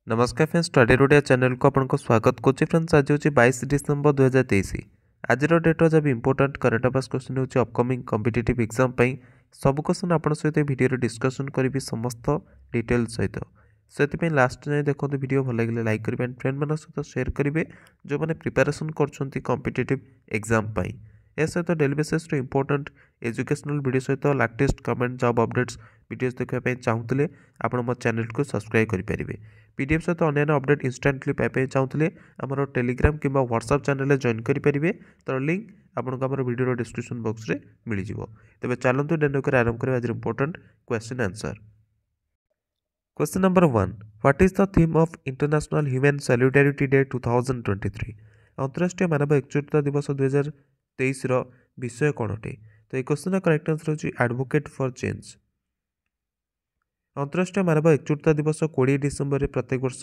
नमस्कार friends, study रोडिया channel को आपको स्वागत करुच्ची। फ्रेंड्स, आज हूँ 22 डिसेम्बर 2023। आज डेट जब इंपोर्टाट करेन्ट अफेयर्स क्वेश्चन होची अपकमिंग कॉम्पिटिटिव एग्जाम पई सब क्वेश्चन आपन सहित वीडियो डिस्कशन करी समस्त डिटेल सहित। से लास्ट जाए देखो वीडियो भल लगे लाइक करेंगे एंड फ्रेंड मान सहित शेयर करेंगे जो मैंने प्रिपेरेसन कर कॉम्पिटिटिव एग्जाम पई। ए सहित daily basis important educational video सहित latest comment job updates videos देखा चाहूँगे आप मो चैनल को सब्सक्राइब करेंगे। पीडीएफ सहित अन्य अपडेट इनस्टांटली पाइबा चाहूँगे आमर टेलीग्राम कि व्हाट्सएप चैनल जॉइन करेंगे। तर लिंक आपको आम वीडियो डिस्क्रिप्शन बॉक्स में मिल जाए। तेज चलते डेनोकर आरंभ करें आज important question answer. Question number 1, what is the theme of international human solidarity day 2023? अंतरराष्ट्रीय मानव एकजुटता दिवस 2023 विषय कौन अटे? तो ये क्वेश्चन करेक्ट आंसर होची एडवोकेट फॉर चेंज। अंतरराष्ट्रीय मानव एकजुटता दिवस 20 डिसेम्बर में प्रत्येक वर्ष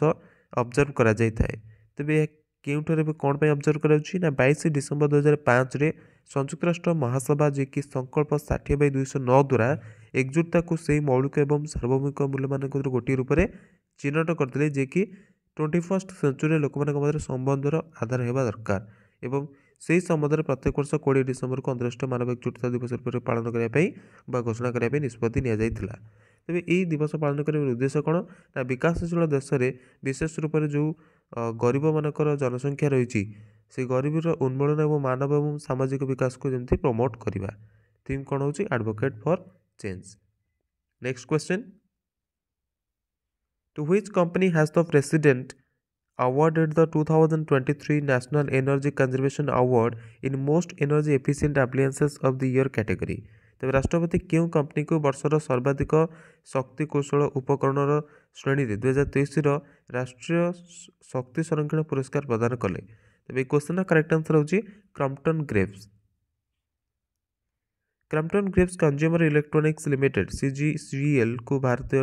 ऑब्जर्व करा जाय थाए। तेबे केउठरे कौन पे ऑब्जर्व करा जाउछि ना 22 डिसेम्बर 2005 रे संयुक्त राष्ट्र महासभा जे कि संकल्प 60/209 द्वारा एकजुटता को से मौलिक एवं सार्वभौमिक मूल्य मान गोटे रूप में चिन्हट करते जे कि 21st सेंचुरी लोक मध्य संबंधर आधार होगा दरकार एवं से संबंध प्रत्येक वर्ष 20 डिसेम्बर को अंतरराष्ट्रीय मानव एकजुटता दिवस रूप में पालन करने घोषणा करने निष्पत्ति नि जाइथिला। तेबे यही दिवस पालन कर उद्देश्य कौन ना विकासशील देश में विशेष रूप से जो गरीब मानकर जनसंख्या रही से गरीबीर उन्मूलन और मानव और सामाजिक विकास को जमी प्रमोट करवा। थीम कौन हो advocate for change. Next question, to which company has the president awarded the 2023 National Energy Conservation Award in Most Energy Efficient Appliances of the Year category? तेज राष्ट्रपति क्यों कंपनी को वर्षर सर्वाधिक शक्ति कौशल उपकरण श्रेणी 2023 राष्ट्रीय शक्ति संरक्षण पुरस्कार प्रदान कले? तेज क्वेश्चन करेक्ट आंसर होची Crompton Graves. Crompton Graves consumer electronics limited CGCL को भारतीय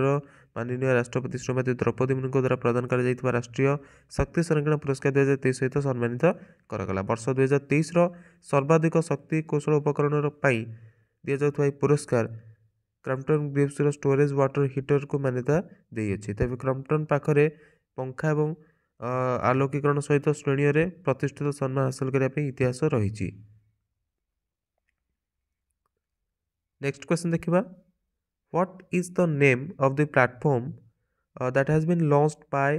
माननीय राष्ट्रपति श्रीमती द्रौपदी मुर्मू द्वारा प्रदान कर राष्ट्रीय शक्ति संरक्षण पुरस्कार 2023 सहित सम्मानित करागला। वर्ष 2023 सर्वाधिक शक्ति कौशल उपकरण दि जाउथवा पुरस्कार Crompton Graves storage water heater को मान्यता देइछि। तेज क्रम्पटन पाखरे पंखा एवं आलोकीकरण सहित श्रेणी में प्रतिष्ठित सम्मान हासिल करने इतिहास रही। नेक्स्ट क्वेश्चन देखिबा, what is the name of the platform that has been launched by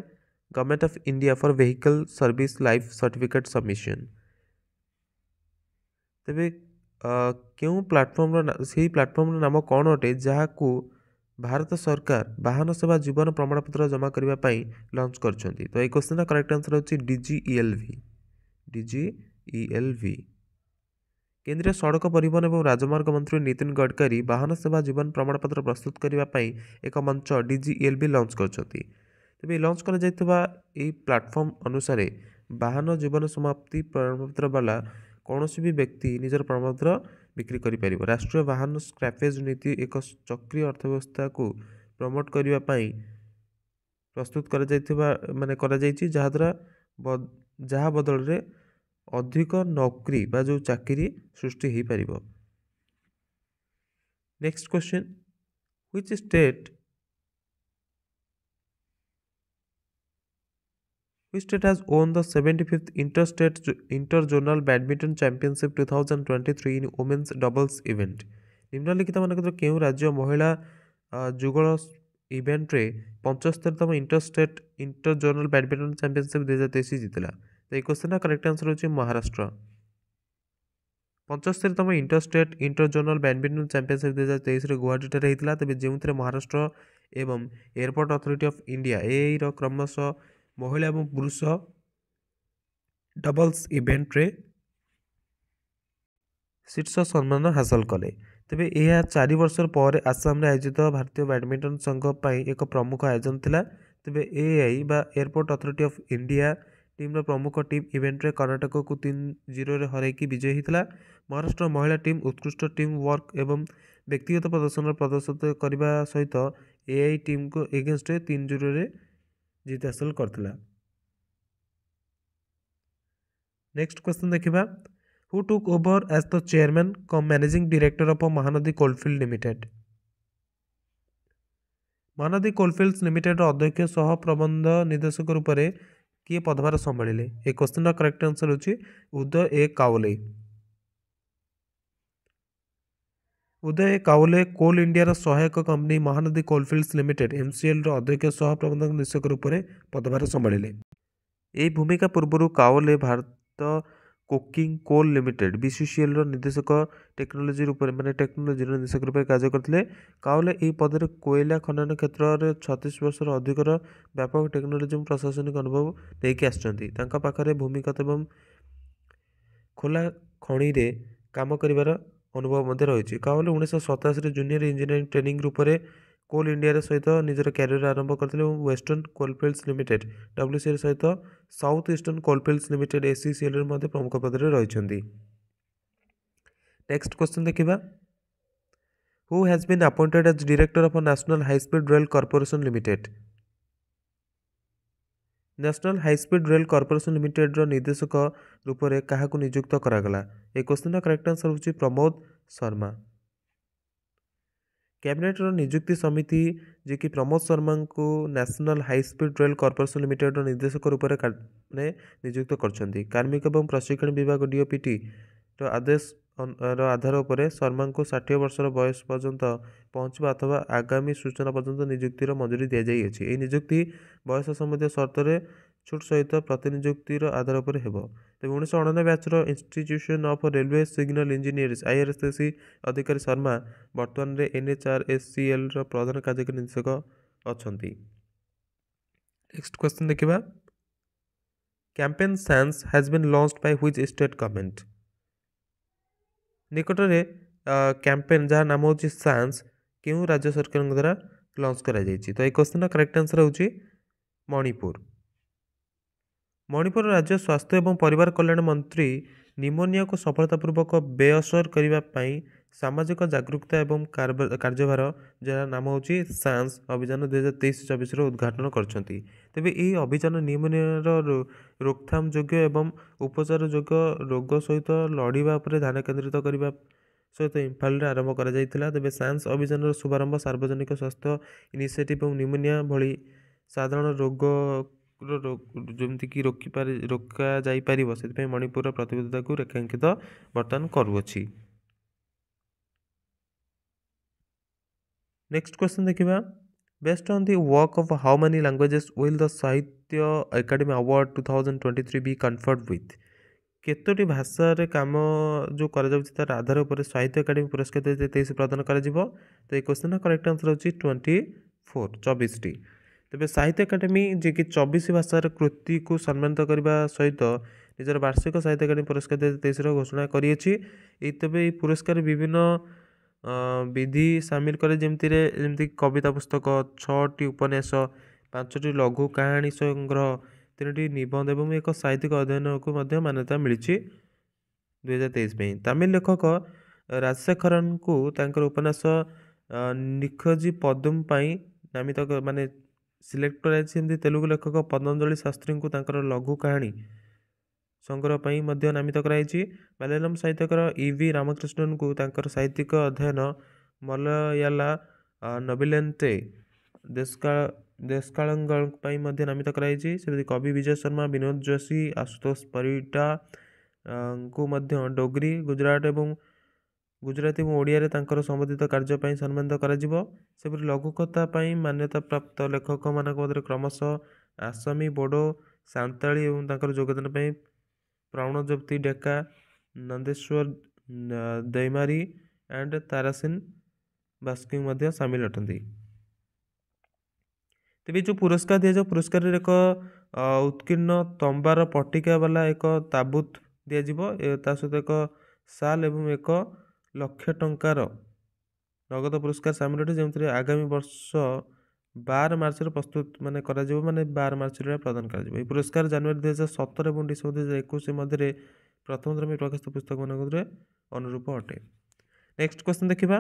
government of India for vehicle service life certificate submission? तेबे क्यों प्लेटफॉर्म से प्लेटफॉर्म नाम कौन अटे जहाँ को भारत सरकार वाहन सेवा जीवन प्रमाणपत्र जमा करने लॉन्च करछंती? तो ये क्वेश्चन करेक्ट आंसर होची DGELV। केंद्रीय सड़क परिवहन और राजमार्ग मंत्री नितिन गडकरी वाहन सेवा जीवन प्रमाणपत्र प्रस्तुत करने एक मंच DGELV लॉन्च करछंती। तेबे लॉन्च कर जाइतबा ए प्लेटफॉर्म अनुसार वाहन जीवन समाप्ति प्रमाणपत्र वाला कौन भी व्यक्ति निजर प्रमाणपत्र बिक्री करें। राष्ट्रीय वाहन स्क्रैपेज नीति एक चक्रीय अर्थव्यवस्था को प्रमोट करने प्रस्तुत कर जहाँ बदल रे अधिक नौकरी बा जो चाकरी सृष्टि हो पार। Next question, which state has won the 75th interzonal badminton championship 2023 in women's doubles event? निम्नलिखित मानक क्यों राज्य महिला जुगल इवेंट रे 75तम इंटर-जोनल बैडमिंटन चैंपियनशिप 2023 जीतला? तो ये क्वेश्चन करेक्ट आंसर होची महाराष्ट्र। 75तम इंटर-जोनल बैडमिंटन चैंपियनशिप 2023 गुवाहाटी होता। तेज जो महाराष्ट्र एवं एयरपोर्ट अथॉरिटी ऑफ इंडिया क्रमशः महिला और पुरुष डबल्स इवेंट रे शीर्ष सम्मान हासिल कले। तेबे यह 4 वर्ष पर आसाम रे आयोजित भारतीय बैडमिंटन संघ एक प्रमुख आयोजन थिला। तेबे एआई बा airport authority of India team प्रमुख टीम इवेंट रे कर्नाटक को 3-0 हरैकी विजयी होता। महाराष्ट्र महिला टीम उत्कृष्ट टीम वर्क एवं व्यक्तिगत प्रदर्शन प्रदर्शित करने सहित एआई टीम को एगेंस्ट 3-0 जीत हासिल करथिला। नेक्स्ट क्वेश्चन देखिबा, who took over as the chairman cum managing director of Mahanadi coalfield limited? Mahanadi coalfields ଲିମିଟେଡର ଅଧ୍ୟକ୍ଷ ସହ ପ୍ରବନ୍ଧ ନିର୍ଦ୍ଦେଶକ ରୂପରେ କିଏ ପଦଭାର ସମ୍ଭାଳିଲେ? ଏ କ୍ୱେଶ୍ଚିନ୍ର କରେକ୍ଟ ଆନ୍ସର ହେଉଛି ଉଦୟ ଏ କାଓଲେ। ଉଦୟ ଏ କାଓଲେ କୋଲ୍ ଇଣ୍ଡିଆର ସହାୟକ କମ୍ପାନୀ ମହାନଦୀ କୋଲଫିଲ୍ଡସ୍ ଲିମିଟେଡ୍ MCLର ଅଧ୍ୟକ୍ଷ ସହ ପ୍ରବନ୍ଧ ନିର୍ଦ୍ଦେଶକ ରୂପରେ ପଦଭାର ସମ୍ଭାଳିଲେ। ଏହି ଭୂମିକା ପୂର୍ବରୁ କାଓଲେ ଭାରତ କୋକିଂ କୋଲ୍ ଲିମିଟେଡ୍ BCCLର ନିର୍ଦ୍ଦେଶକ ଟେକ୍ନୋଲୋଜିର ନିର୍ଦ୍ଦେଶକ ରୂପରେ କାର୍ଯ୍ୟ କରିଥିଲେ। କାଓଲେ ଏହି ପଦରେ କୋଇଲା ଖନନ କ୍ଷେତ୍ରରେ 36 ବର୍ଷର ଅଧିକର ବ୍ୟାପକ ଟେକ୍ନୋଲୋଜି ଏବଂ ପ୍ରଶାସନିକ ଅନୁଭବ ନେଇକି ଆସିଛନ୍ତି। ତାଙ୍କ ପାଖରେ ଭୂମିଗତ ଏବଂ ଖୋଲା ଖଣିରେ କାମ କରିବାର ଅନୁଭବ ମଧ୍ୟ ରହିଛି। କାଓଲେ 1987ରେ ଜୁନିୟର ଇଞ୍ଜିନିୟରିଂ ଟ୍ରେନିଂ ରୂପରେ କୋଲ୍ ଇଣ୍ଡିଆର ସହିତ ନିଜର କ୍ୟାରିୟର ଆରମ୍ଭ କରିଥିଲେ ଏବଂ ୱେଷ୍ଟର୍ଣ୍ଣ କୋଲଫିଲ୍ଡସ୍ ଲିମିଟେଡ୍ WCL ସହିତ ସାଉଥ ଇଷ୍ଟର୍ଣ୍ଣ କୋଲଫିଲ୍ଡସ୍ ଲିମିଟେଡ୍ SECLରେ ମଧ୍ୟ ପ୍ରମୁଖ ପଦରେ ରହିଛନ୍ତି। ନେକ୍ସଟ କ୍ୱେଶ୍ଚନ୍ ଦେଖିବା। Who has been appointed as director of national high speed rail corporation limited? National high speed rail corporation ଲିମିଟେଡ୍ର ନିର୍ଦ୍ଦେଶକ ରୂପରେ କାହାକୁ ନିଯୁକ୍ତ କରାଗଲା? ଏ କ୍ୱେଶ୍ଚନ୍ର କରେକ୍ଟ ଆନ୍ସର ହେଉଛି ପ୍ରମୋଦ ଶର୍ମା। କ୍ୟାବିନେଟ୍ର ନିଯୁକ୍ତି ସମିତି ଯିଏକି ପ୍ରମୋଦ ଶର୍ମାଙ୍କୁ ନ୍ୟାସନାଲ ହାଇସ୍ପିଡ୍ ରେଲ୍ କର୍ପୋରେସନ୍ ଲିମିଟେଡ୍ର ନିର୍ଦ୍ଦେଶକ ରୂପରେ ନିଯୁକ୍ତ କରିଛନ୍ତି। କାର୍ମିକ ଏବଂ ପ୍ରଶିକ୍ଷଣ ବିଭାଗ DOPTର ଆଧାର ଉପରେ ଶର୍ମାଙ୍କୁ 60 ବର୍ଷର ବୟସ ପର୍ଯ୍ୟନ୍ତ ପହଞ୍ଚିବା ଅଥବା ଆଗାମୀ ସୂଚନା ପର୍ଯ୍ୟନ୍ତ ନିଯୁକ୍ତିର ମଞ୍ଜୁରୀ ଦିଆଯାଇଅଛି। ଏହି ନିଯୁକ୍ତି ବୟସ ସମ୍ବନ୍ଧୀୟ ସର୍ତ୍ତରେ ଛୁଟ ସହିତ ପ୍ରତିନିଯୁକ୍ତିର ଆଧାର ଉପରେ ହେବ। ତେବେ 1999 ବ୍ୟାଚ୍ର institution of railway signal engineers IRSC ଅଧିକାରୀ ଶର୍ମା ବର୍ତ୍ତମାନରେ NHRSCLର ପ୍ରଧାନ କାର୍ଯ୍ୟକାରୀ ନିର୍ଦ୍ଦେଶକ ଅଛନ୍ତି। ନେକ୍ସଟ କ୍ୱେଶ୍ଚନ୍ ଦେଖିବା। Campaign Saans has been launched by which state government? ନିକଟରେ କ୍ୟାମ୍ପେନ୍ ଯାହାର ନାମ ହେଉଛି ସାନ୍ସ କେଉଁ ରାଜ୍ୟ ସରକାରଙ୍କ ଦ୍ୱାରା ଲଞ୍ଚ କରାଯାଇଛି? ତ ଏହି କ୍ୱେଶ୍ଚନ୍ର କରେକ୍ଟ ଆନ୍ସର ହେଉଛି ମଣିପୁର। ମଣିପୁର ରାଜ୍ୟ ସ୍ୱାସ୍ଥ୍ୟ ଏବଂ ପରିବାର କଲ୍ୟାଣ ମନ୍ତ୍ରୀ ନିମୋନିଆକୁ ସଫଳତାପୂର୍ବକ ବେଅସର କରିବା ପାଇଁ ସାମାଜିକ ଜାଗରୂକତା ଏବଂ କାର୍ଯ୍ୟଭାର ଯାହାର ନାମ ହେଉଛି ସାନ୍ସ ଅଭିଯାନ 2023-24ର ଉଦ୍ଘାଟନ କରିଛନ୍ତି। ତେବେ ଏହି ଅଭିଯାନ ନିମୋନିଆର ରୋକଥାମ ଯୋଗ୍ୟ ଏବଂ ଉପଚାର ଯୋଗ୍ୟ ରୋଗ ସହିତ ଲଢ଼ିବା ଉପରେ ଧ୍ୟାନ କେନ୍ଦ୍ରିତ କରିବା ସହିତ ଇମ୍ଫାଲରେ ଆରମ୍ଭ କରାଯାଇଥିଲା। ତେବେ ସାନ୍ସ ଅଭିଯାନର ଶୁଭାରମ୍ଭ ସାର୍ବଜନିକ ସ୍ୱାସ୍ଥ୍ୟ ଇନିସିଏଟିଭ୍ ଏବଂ ନିମୋନିଆ ଭଳି ସାଧାରଣ ରୋଗ ଯେମିତିକି ରୋକାଯାଇପାରିବ ସେଥିପାଇଁ ମଣିପୁରର ପ୍ରତିବଦ୍ଧତାକୁ ରେଖାଙ୍କିତ ବର୍ତ୍ତମାନ କରୁଅଛି। ନେକ୍ସଟ କ୍ୱେଶ୍ଚନ୍ ଦେଖିବା। Based on the work of how many languages will the Sahitya Akademi award 2023 be conferred with? କେତୋଟି ଭାଷାରେ କାମ ଯେଉଁ କରାଯାଉଛି ତାର ଆଧାର ଉପରେ ସାହିତ୍ୟ ଏକାଡେମୀ ପୁରସ୍କାର 2023 ପ୍ରଦାନ କରାଯିବ? ତ ଏହି କ୍ୱେଶ୍ଚନ୍ର କରେକ୍ଟ ଆନ୍ସର ହେଉଛି 24ଟି। ତେବେ ସାହିତ୍ୟ ଏକାଡେମୀ ଯିଏକି 24 ଭାଷାର କୃତିକୁ ସମ୍ମାନିତ କରିବା ସହିତ ନିଜର ବାର୍ଷିକ ସାହିତ୍ୟ ଏକାଡେମୀ ପୁରସ୍କାର 2023ର ଘୋଷଣା କରିଅଛି। ତେବେ ଏହି ପୁରସ୍କାର ବିଭିନ୍ନ ବିଧି ସାମିଲ କରେ ଯେମିତି କବିତା ପୁସ୍ତକ, 6ଟି ଉପନ୍ୟାସ, 5ଟି ଲଘୁ କାହାଣୀ ସଂଗ୍ରହ, 3ଟି ନିବନ୍ଧ ଏବଂ ଏକ ସାହିତ୍ୟିକ ଅଧ୍ୟୟନକୁ ମଧ୍ୟ ମାନ୍ୟତା ମିଳିଛି 2023 ପାଇଁ। ତାମିଲ ଲେଖକ ରାଜଶେଖରନଙ୍କୁ ତାଙ୍କର ଉପନ୍ୟାସ ନିଖୋଜି ପଦୁମ ପାଇଁ ନାମିତ ସିଲେକ୍ଟ କରାଯାଇଛି। ସେମିତି ତେଲୁଗୁ ଲେଖକ ପତଞ୍ଜଳି ଶାସ୍ତ୍ରୀଙ୍କୁ ତାଙ୍କର ଲଘୁ କାହାଣୀ ସଂଗ୍ରହ ପାଇଁ ମଧ୍ୟ ନାମିତ କରାଯାଇଛି। ମାଲୟାଲମ ସାହିତ୍ୟକାର EV ରାମକୃଷ୍ଣନଙ୍କୁ ତାଙ୍କର ସାହିତ୍ୟିକ ଅଧ୍ୟୟନ ମଲୟାଲା ନବିଲେନ୍ଟେ ଦେଶକାଳଙ୍କ ପାଇଁ ମଧ୍ୟ ନାମିତ କରାଯାଇଛି। ସେମିତି କବି ବିଜୟ ଶର୍ମା, ବିନୋଦ ଯୋଶୀ, ଆଶୁତୋଷ ପରିଡ଼ାଙ୍କୁ ମଧ୍ୟ ଡୋଗ୍ରୀ, ଗୁଜରାଟୀ ଏବଂ ଓଡ଼ିଆରେ ତାଙ୍କର ସମ୍ବନ୍ଧିତ କାର୍ଯ୍ୟ ପାଇଁ ସମ୍ମାନିତ କରାଯିବ। ସେପରି ଲଘୁକଥା ପାଇଁ ମାନ୍ୟତାପ୍ରାପ୍ତ ଲେଖକମାନଙ୍କ ମଧ୍ୟରେ କ୍ରମଶଃ ଆସାମୀ, ବୋଡୋ, ସାନ୍ତାଳୀ ଏବଂ ତାଙ୍କର ଯୋଗଦାନ ପାଇଁ ପ୍ରାଣଜ୍ୟୋତି ଡେକା, ନନ୍ଦେଶ୍ୱର ଦୈମାରୀ ଆଣ୍ଡ ତାରାସିନ ବାସ୍କି ମଧ୍ୟ ସାମିଲ ଅଟନ୍ତି। ତେବେ ଯେଉଁ ପୁରସ୍କାର ଦିଆଯାଉ ପୁରସ୍କାରରେ ଏକ ଉତ୍କୀର୍ଣ୍ଣ ତମ୍ବାର ପଟିକା ବାଲା ଏକ ତାବୁତ ଦିଆଯିବ। ତା ସହିତ ଏକ ସାଲ ଏବଂ 1,00,000 ଟଙ୍କାର ନଗଦ ପୁରସ୍କାର ସାମିଲ ଅଟେ ଯେଉଁଥିରେ ଆଗାମୀ ବର୍ଷ 12 ମାର୍ଚ୍ଚରେ ପ୍ରସ୍ତୁତ କରାଯିବ 12 ମାର୍ଚ୍ଚରେ ପ୍ରଦାନ କରାଯିବ। ଏହି ପୁରସ୍କାର ଜାନୁଆରୀ 2017 ଏବଂ ଡିସେମ୍ବର 2021 ମଧ୍ୟରେ ପ୍ରଥମ ଥର ପାଇଁ ପ୍ରକାଶିତ ପୁସ୍ତକମାନଙ୍କରେ ଅନୁରୂପ ଅଟେ। ନେକ୍ସଟ କ୍ୱେଶ୍ଚନ୍ ଦେଖିବା।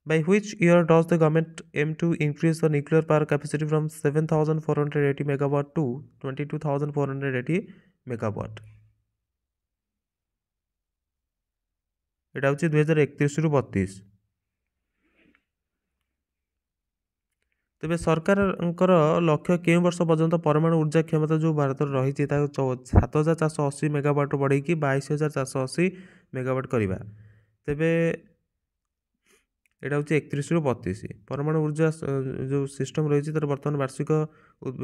By which year does the government aim to increase the nuclear power capacity from 7,480 megawatt to 22,480 megawatt? এটা হচ্ছে 2031 ରୁ 32। ତେବେ ସରକାରଙ୍କର ଲକ୍ଷ୍ୟ କେଉଁ ବର୍ଷ ପର୍ଯ୍ୟନ୍ତ ପରମାଣୁ ଉର୍ଜା କ୍ଷମତା ଯେଉଁ ଭାରତରେ ରହିଛି ତାକୁ 7,480 ମେଗାୱାଟ୍ରୁ ବଢ଼େଇକି 22,480 ମେଗାୱାଟ୍ କରିବା। ତେବେ ଏଇଟା ହେଉଛି 31ରୁ 32। ପରମାଣୁ ଉର୍ଜା ଯେଉଁ ସିଷ୍ଟମ୍ ରହିଛି ତା'ର ବର୍ତ୍ତମାନ ବାର୍ଷିକ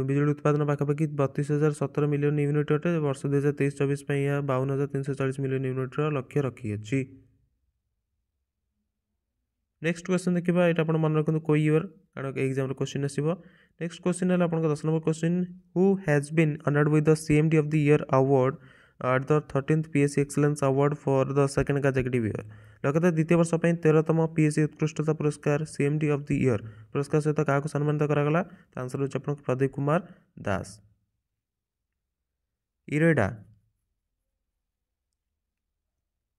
ବିଜୁଳି ଉତ୍ପାଦନ ପାଖାପାଖି 32,017 ମିଲିୟନ ୟୁନିଟ୍ ଅଟେ। ବର୍ଷ 2023-24 ପାଇଁ ଏହା 52,340 ମିଲିୟନ ୟୁନିଟ୍ର ଲକ୍ଷ୍ୟ ରଖିଅଛି। नेक्स्ट क्वेश्चन देखा ये आप मन रखते को इयर कारण एग्जाम क्वेश्चन आसो। नेक्स्ट क्वेश्चन है आप 10 number question who has been honoured with the CMD of the year award at the 13th PSC excellence award for the second consecutive year. लगातार द्वितीय वर्ष 13तम पीएससी उत्कृष्टता पुरस्कार सीएमडी ऑफ द ईयर पुरस्कार सहित क्या सम्मानित करागला। आंसर हो Pradeep Kumar Das. IREDA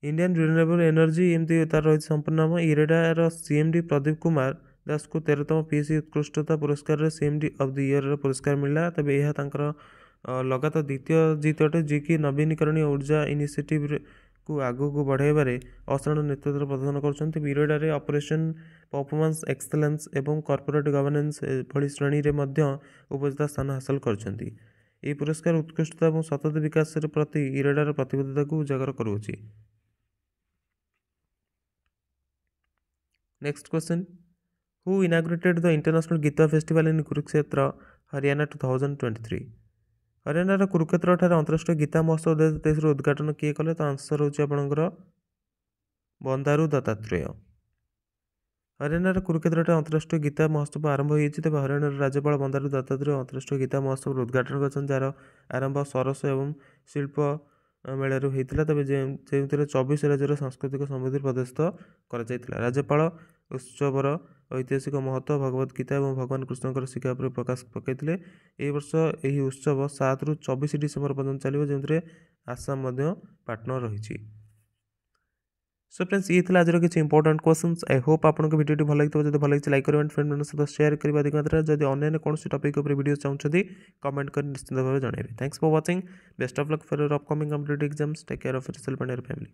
Indian renewable energy एमती तार रही संपूर्ण नाम। इरेडार सीएमडी प्रदीप कुमार दास को 13तम पीएससी उत्कृष्टता पुरस्कार सीएमडी ऑफ द ईयर पुरस्कार मिला। तेज यह लगातार द्वितीय जीत अटे जी कि नवीनीकरणीय ऊर्जा इनिशिएटिव को आगू को बढ़ाइबार असाधारण नेतृत्व प्रदर्शन कर। इरेडारे ऑपरेशन परफॉर्मेंस एक्सेलेंस एवं कॉर्पोरेट गवर्नेंस भली श्रेणी में उपस्थित स्थान हासिल कर। पुरस्कार उत्कृष्टता और सतत विकास प्रति इरेडार प्रतिबद्धता को उजागर करुँच। Next question who inaugurated the international Gita festival in Kurukshetra Haryana 2023। हरियाणार कुरुक्षेत्र ठारे अंतरराष्ट्रीय गीता महोत्सव 2023 उद्घाटन किए कले। तो आंसर होची आपनकर बंदारू दत्तात्रेय। हरियाणार कुरुक्षेत्र अंतरराष्ट्रीय गीता महोत्सव आरंभ होती। तेज हरियाणार राज्यपाल बंदारू दत्तात्रेय अंतरराष्ट्रीय गीता महोत्सव उद्घाटन कर जार आरंभ सरस एवं शिल्प मेलू होता। तेज जो 24 राज्यर सांस्कृतिक समृद्धि प्रदर्शित कर। राज्यपाल उत्सवर ऐतिहासिक महत्व भगवद गीता और भगवान कृष्णकर शिक्षा पर प्रकाश पकड़ते। यह वर्ष यह उत्सव 7 ରୁ 24 डिसेम्बर पर्यटन चलो जो आसाम पार्टनर रही। सो फ्रेंड्स ये आज किसी इंपोर्टेंट क्वेश्चंस। आई होप आपको वीडियो भल लगी जो भल लगे लाइक करेंगे फ्रेंड मान सहित शेयर करेंगे अधिक मात्रा। जब अन्य कौन टॉपिक पर वीडियो चाहते कमेंट कर निश्चित भाव जनइबे। Thanks for watching. Best of luck for your upcoming competitive exams. Take care of yourself and your family.